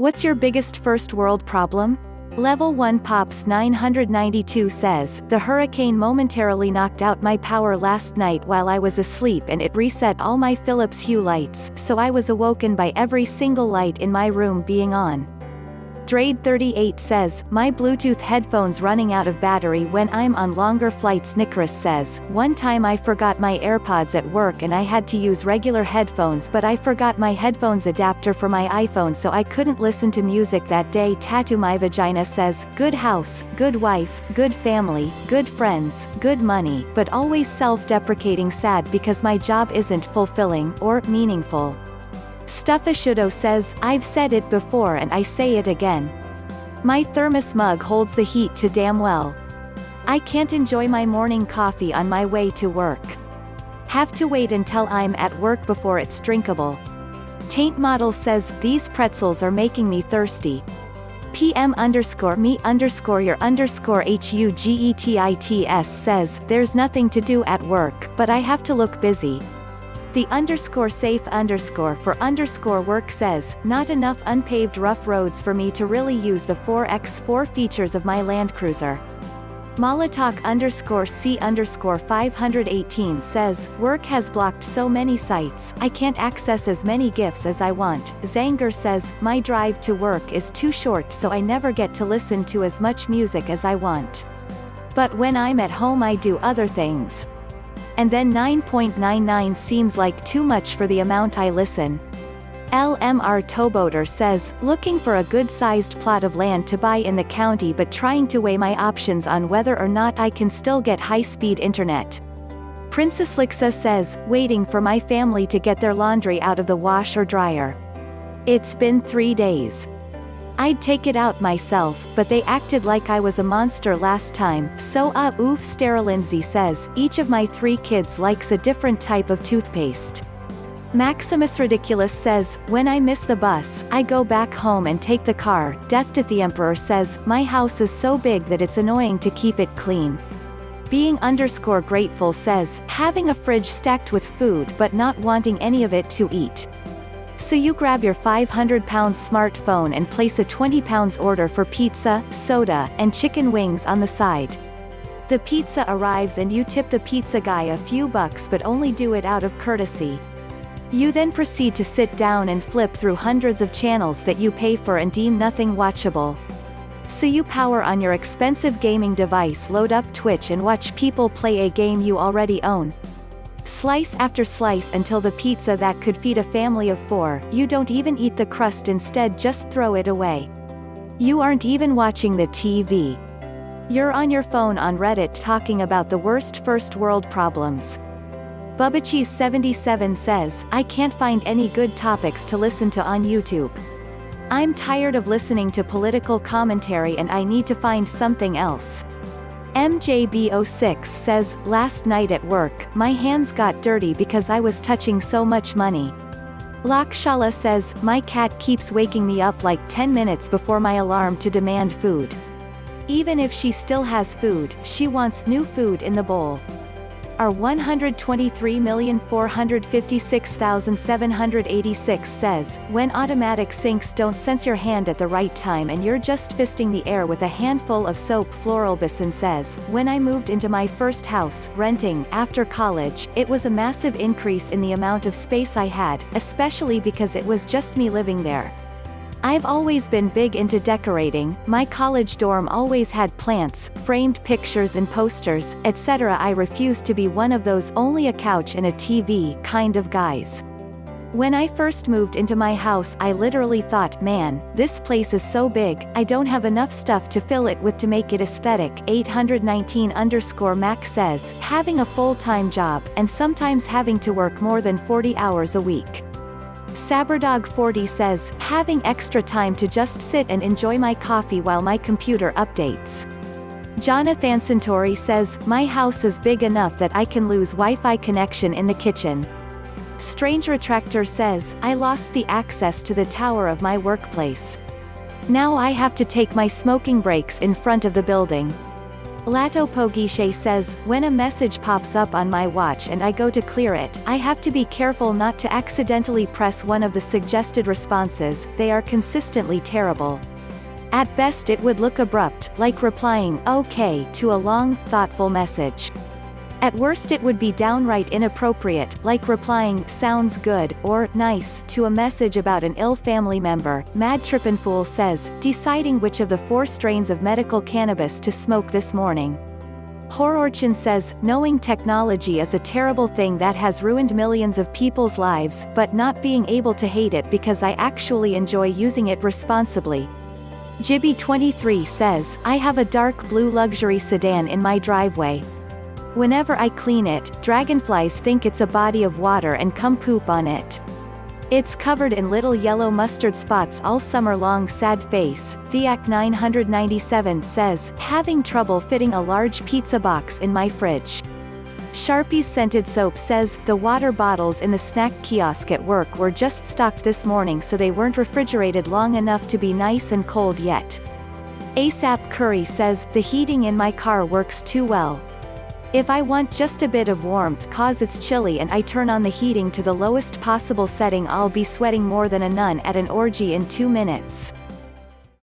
What's your biggest first world problem? Level 1 Pops 992 says, the hurricane momentarily knocked out my power last night while I was asleep and it reset all my Philips Hue lights, so I was awoken by every single light in my room being on. Drade38 says, my Bluetooth headphones running out of battery when I'm on longer flights. Nicholas says, one time I forgot my AirPods at work and I had to use regular headphones but I forgot my headphones adapter for my iPhone so I couldn't listen to music that day. Tattoo My Vagina says, good house, good wife, good family, good friends, good money, but always self-deprecating sad because my job isn't fulfilling or meaningful. Stuffashudo says, I've said it before and I say it again. My thermos mug holds the heat too damn well. I can't enjoy my morning coffee on my way to work. Have to wait until I'm at work before it's drinkable. Taint Model says, these pretzels are making me thirsty. PM_me_your_hugets says, there's nothing to do at work, but I have to look busy. The _safe_for_work says, not enough unpaved rough roads for me to really use the 4x4 features of my Land Cruiser. Molotok_C_518 says, work has blocked so many sites, I can't access as many GIFs as I want. Zanger says, my drive to work is too short so I never get to listen to as much music as I want. But when I'm at home I do other things. And then 9.99 seems like too much for the amount I listen. LMR Towboater says, looking for a good-sized plot of land to buy in the county but trying to weigh my options on whether or not I can still get high-speed internet. Princess Lixa says, waiting for my family to get their laundry out of the wash or dryer. It's been 3 days. I'd take it out myself, but they acted like I was a monster last time, so oof. Steralindsay says, each of my 3 kids likes a different type of toothpaste. Maximus Ridiculous says, when I miss the bus, I go back home and take the car. Death to the Emperor says, my house is so big that it's annoying to keep it clean. Being_grateful says, having a fridge stacked with food but not wanting any of it to eat. So you grab your 500-pound smartphone and place a 20-pound order for pizza, soda, and chicken wings on the side. The pizza arrives and you tip the pizza guy a few bucks but only do it out of courtesy. You then proceed to sit down and flip through hundreds of channels that you pay for and deem nothing watchable. So you power on your expensive gaming device, load up Twitch and watch people play a game you already own. Slice after slice until the pizza that could feed a family of 4, you don't even eat the crust, instead just throw it away. You aren't even watching the TV. You're on your phone on Reddit talking about the worst first world problems. Bubbacheese77 says, I can't find any good topics to listen to on YouTube. I'm tired of listening to political commentary and I need to find something else. MJB06 says, last night at work, my hands got dirty because I was touching so much money. Lakshala says, my cat keeps waking me up like 10 minutes before my alarm to demand food. Even if she still has food, she wants new food in the bowl. Our 123,456,786 says, when automatic sinks don't sense your hand at the right time and you're just fisting the air with a handful of soap. Floralbison says, when I moved into my first house, renting, after college, it was a massive increase in the amount of space I had, especially because it was just me living there. I've always been big into decorating, my college dorm always had plants, framed pictures and posters, etc. I refuse to be one of those only a couch and a TV kind of guys. When I first moved into my house I literally thought, man, this place is so big, I don't have enough stuff to fill it with to make it aesthetic. 819_Mac says, having a full-time job, and sometimes having to work more than 40 hours a week. Saberdog40 says, having extra time to just sit and enjoy my coffee while my computer updates. Jonathan Santori says, my house is big enough that I can lose Wi-Fi connection in the kitchen. Strange Retractor says, I lost the access to the tower of my workplace. Now I have to take my smoking breaks in front of the building. Lato Pogishe says, when a message pops up on my watch and I go to clear it, I have to be careful not to accidentally press one of the suggested responses, they are consistently terrible. At best it would look abrupt, like replying, okay, to a long, thoughtful message. At worst it would be downright inappropriate, like replying, sounds good, or, nice, to a message about an ill family member. Mad Trippinfool says, deciding which of the 4 strains of medical cannabis to smoke this morning. Hororchin says, knowing technology is a terrible thing that has ruined millions of people's lives, but not being able to hate it because I actually enjoy using it responsibly. Jibby23 says, I have a dark blue luxury sedan in my driveway. Whenever I clean it, dragonflies think it's a body of water and come poop on it. It's covered in little yellow mustard spots all summer long. Sad face. Theac997 says, having trouble fitting a large pizza box in my fridge. Sharpie's Scented Soap says, the water bottles in the snack kiosk at work were just stocked this morning so they weren't refrigerated long enough to be nice and cold yet. ASAP Curry says, the heating in my car works too well. If I want just a bit of warmth cause it's chilly and I turn on the heating to the lowest possible setting, I'll be sweating more than a nun at an orgy in 2 minutes.